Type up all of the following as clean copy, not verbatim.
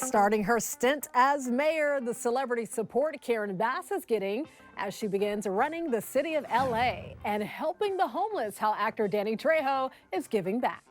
Starting her stint as mayor, the celebrity support Karen Bass is getting as she begins running the city of LA and helping the homeless, how actor Danny Trejo is giving back.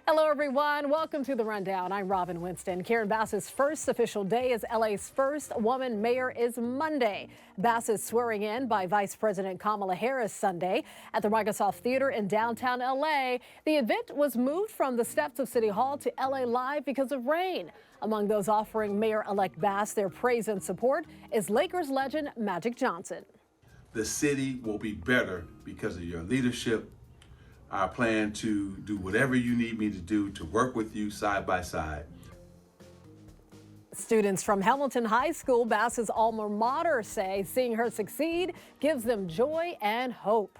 Hello, everyone. Welcome to The Rundown. I'm Robin Winston. Karen Bass's first official day as LA's first woman mayor is Monday. Bass is swearing in by Vice President Kamala Harris Sunday at the Microsoft Theater in downtown LA. The event was moved from the steps of City Hall to LA Live because of rain. Among those offering Mayor-elect Bass their praise and support is Lakers legend Magic Johnson. The city will be better because of your leadership. I plan to do whatever you need me to do to work with you side by side. Students from Hamilton High School, Bass's alma mater, say seeing her succeed gives them joy and hope.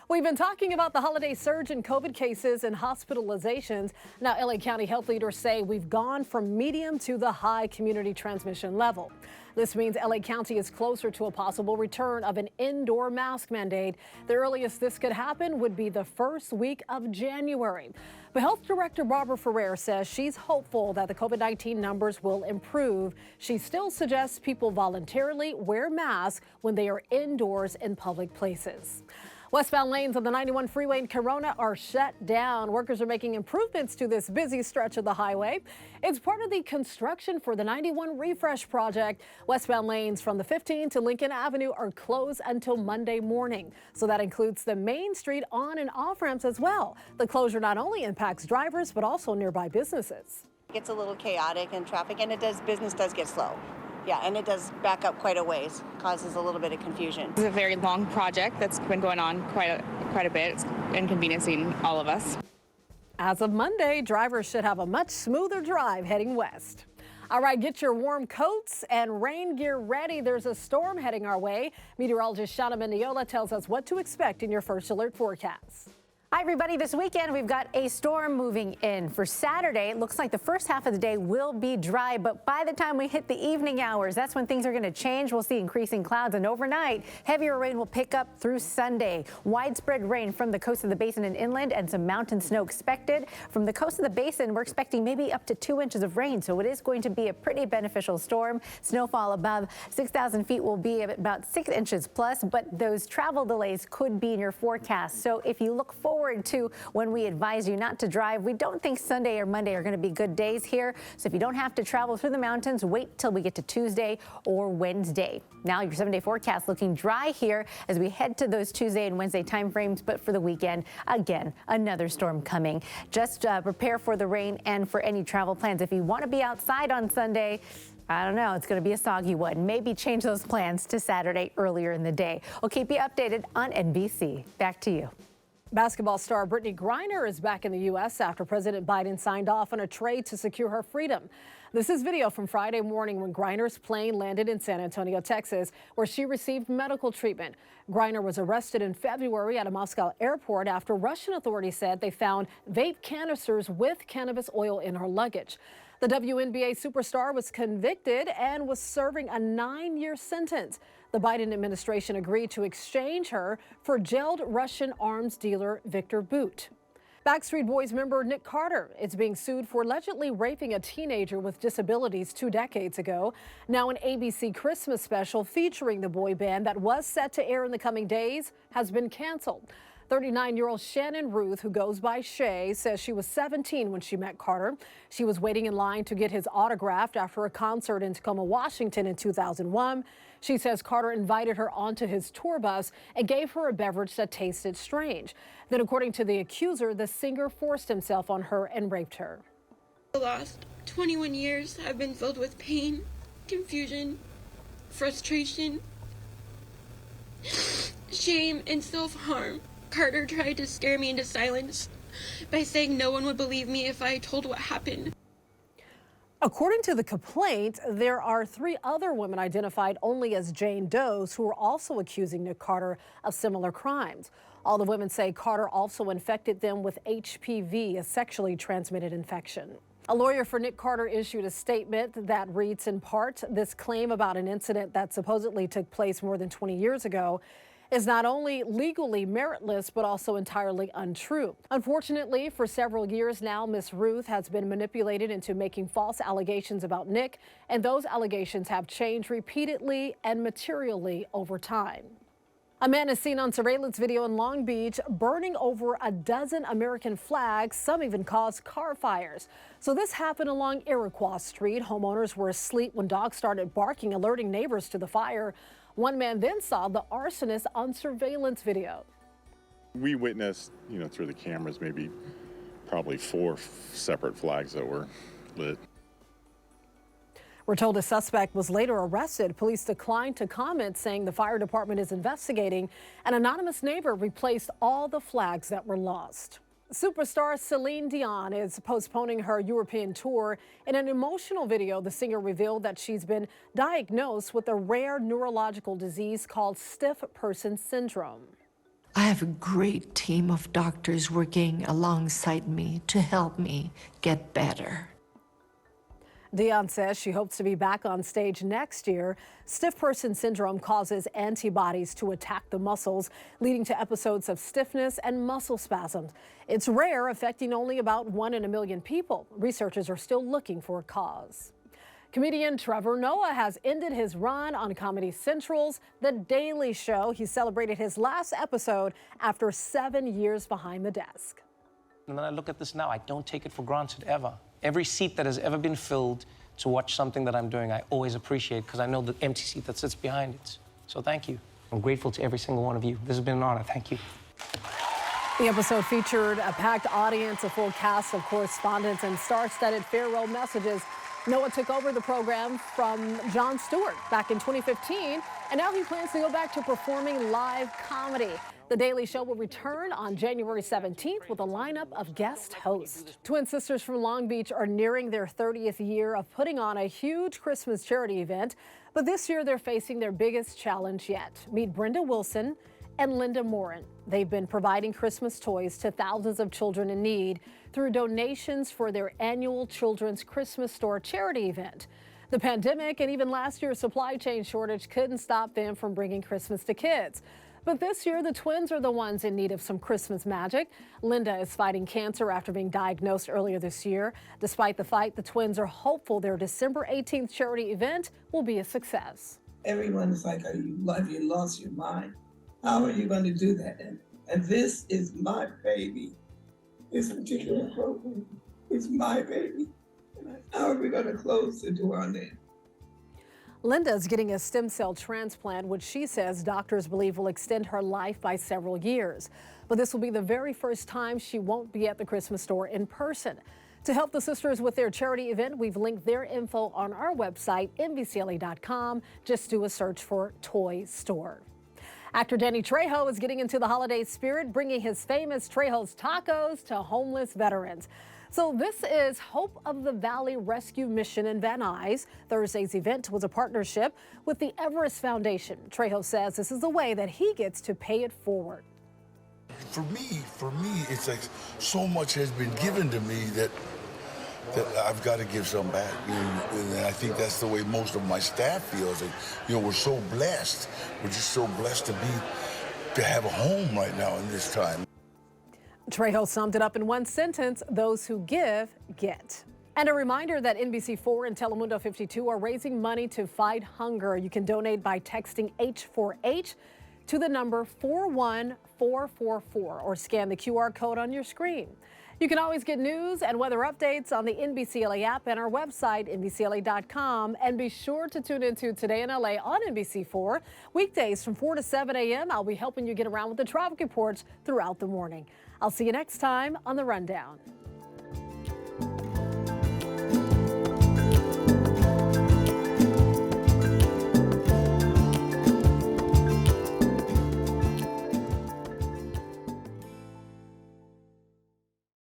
We've been talking about the holiday surge in COVID cases and hospitalizations. Now, LA County health leaders say we've gone from medium to the high community transmission level. This means LA County is closer to a possible return of an indoor mask mandate. The earliest this could happen would be the first week of January. But Health Director Barbara Ferrer says she's hopeful that the COVID-19 numbers will improve. She still suggests people voluntarily wear masks when they are indoors in public places. Westbound lanes of the 91 freeway in Corona are shut down. Workers are making improvements to this busy stretch of the highway. It's part of the construction for the 91 refresh project. Westbound lanes from the 15 to Lincoln Avenue are closed until Monday morning. So that includes the Main Street on and off ramps as well. The closure not only impacts drivers, but also nearby businesses. It gets a little chaotic in traffic, and business does get slow. Yeah, and it does back up quite a ways, causes a little bit of confusion. It's a very long project that's been going on quite a bit. It's inconveniencing all of us. As of Monday, drivers should have a much smoother drive heading west. All right, get your warm coats and rain gear ready. There's a storm heading our way. Meteorologist Shauna Mendiola tells us what to expect in your first alert forecast. Hi, everybody. This weekend, we've got a storm moving in. For Saturday, it looks like the first half of the day will be dry, but by the time we hit the evening hours, that's when things are going to change. We'll see increasing clouds, and overnight, heavier rain will pick up through Sunday. Widespread rain from the coast of the basin and inland, and some mountain snow expected. From the coast of the basin, we're expecting maybe up to 2 inches of rain, so it is going to be a pretty beneficial storm. Snowfall above 6,000 feet will be about 6 inches plus, but those travel delays could be in your forecast. So if you look forward to when we advise you not to drive, we don't think Sunday or Monday are going to be good days here. So if you don't have to travel through the mountains, wait till we get to Tuesday or Wednesday. Now your 7-day forecast looking dry here as we head to those Tuesday and Wednesday timeframes. But for the weekend, again, another storm coming. Just prepare for the rain and for any travel plans. If you want to be outside on Sunday, I don't know, it's going to be a soggy one. Maybe change those plans to Saturday earlier in the day. We'll keep you updated on NBC. Back to you. Basketball star Brittany Greiner is back in the U.S. after President Biden signed off on a trade to secure her freedom. This is video from Friday morning when Greiner's plane landed in San Antonio, Texas, where she received medical treatment. Greiner was arrested in February at a Moscow airport after Russian authorities said they found vape canisters with cannabis oil in her luggage. The WNBA superstar was convicted and was serving a 9-year sentence. The Biden administration agreed to exchange her for jailed Russian arms dealer Victor Bout. Backstreet Boys member Nick Carter is being sued for allegedly raping a teenager with disabilities 2 decades ago. Now an ABC Christmas special featuring the boy band that was set to air in the coming days has been canceled. 39-year-old Shannon Ruth, who goes by Shay, says she was 17 when she met Carter. She was waiting in line to get his autograph after a concert in Tacoma, Washington in 2001. She says Carter invited her onto his tour bus and gave her a beverage that tasted strange. Then, according to the accuser, the singer forced himself on her and raped her. The last 21 years have been filled with pain, confusion, frustration, shame, and self-harm. Carter tried to scare me into silence by saying no one would believe me if I told what happened. According to the complaint, there are 3 other women identified only as Jane Does who are also accusing Nick Carter of similar crimes. All the women say Carter also infected them with HPV, a sexually transmitted infection. A lawyer for Nick Carter issued a statement that reads in part, this claim about an incident that supposedly took place more than 20 years ago is not only legally meritless, but also entirely untrue. Unfortunately, for several years now, Miss Ruth has been manipulated into making false allegations about Nick, and those allegations have changed repeatedly and materially over time. A man is seen on surveillance video in Long Beach burning over a dozen American flags. Some even caused car fires. So this happened along Iroquois Street. Homeowners were asleep when dogs started barking, alerting neighbors to the fire. One man then saw the arsonist on surveillance video. We witnessed, through the cameras, probably 4 separate flags that were lit. We're told a suspect was later arrested. Police declined to comment, saying the fire department is investigating. An anonymous neighbor replaced all the flags that were lost. Superstar Celine Dion is postponing her European tour. In an emotional video, the singer revealed that she's been diagnosed with a rare neurological disease called stiff person syndrome. I have a great team of doctors working alongside me to help me get better. Dion says she hopes to be back on stage next year. Stiff person syndrome causes antibodies to attack the muscles, leading to episodes of stiffness and muscle spasms. It's rare, affecting only about 1 in a million people. Researchers are still looking for a cause. Comedian Trevor Noah has ended his run on Comedy Central's The Daily Show. He celebrated his last episode after 7 years behind the desk. And then I look at this now, I don't take it for granted ever. Every seat that has ever been filled to watch something that I'm doing, I always appreciate, because I know the empty seat that sits behind it. So thank you. I'm grateful to every single one of you. This has been an honor. Thank you. The episode featured a packed audience, a full cast of correspondents, and star-studded farewell messages. Noah took over the program from Jon Stewart back in 2015, and now he plans to go back to performing live comedy. The Daily Show will return on January 17th with a lineup of guest hosts. Twin sisters from Long Beach are nearing their 30th year of putting on a huge Christmas charity event, but this year they're facing their biggest challenge yet. Meet Brenda Wilson and Linda Morin. They've been providing Christmas toys to thousands of children in need through donations for their annual Children's Christmas Store charity event. The pandemic and even last year's supply chain shortage couldn't stop them from bringing Christmas to kids. But this year, the twins are the ones in need of some Christmas magic. Linda is fighting cancer after being diagnosed earlier this year. Despite the fight, the twins are hopeful their December 18th charity event will be a success. Everyone is like, you lost your mind. How are you going to do that? And this is my baby. This particular program is my baby. How are we going to close the door on that? Linda's getting a stem cell transplant, which she says doctors believe will extend her life by several years. But this will be the very first time she won't be at the Christmas store in person. To help the sisters with their charity event, we've linked their info on our website, NBCLA.com. Just do a search for Toy Store. Actor Danny Trejo is getting into the holiday spirit, bringing his famous Trejo's Tacos to homeless veterans. So this is Hope of the Valley Rescue Mission in Van Nuys. Thursday's event was a partnership with the Everest Foundation. Trejo says this is the way that he gets to pay it forward. For me, it's like so much has been given to me that I've got to give some back. And I think that's the way most of my staff feels. Like, we're so blessed. We're just so blessed to have a home right now in this time. Trejo summed it up in one sentence: those who give, get. And a reminder that NBC4 and Telemundo 52 are raising money to fight hunger. You can donate by texting H4H to the number 41444 or scan the QR code on your screen. You can always get news and weather updates on the NBCLA app and our website, NBCLA.com. And be sure to tune into Today in LA on NBC4. Weekdays from 4 to 7 a.m. I'll be helping you get around with the traffic reports throughout the morning. I'll see you next time on The Rundown.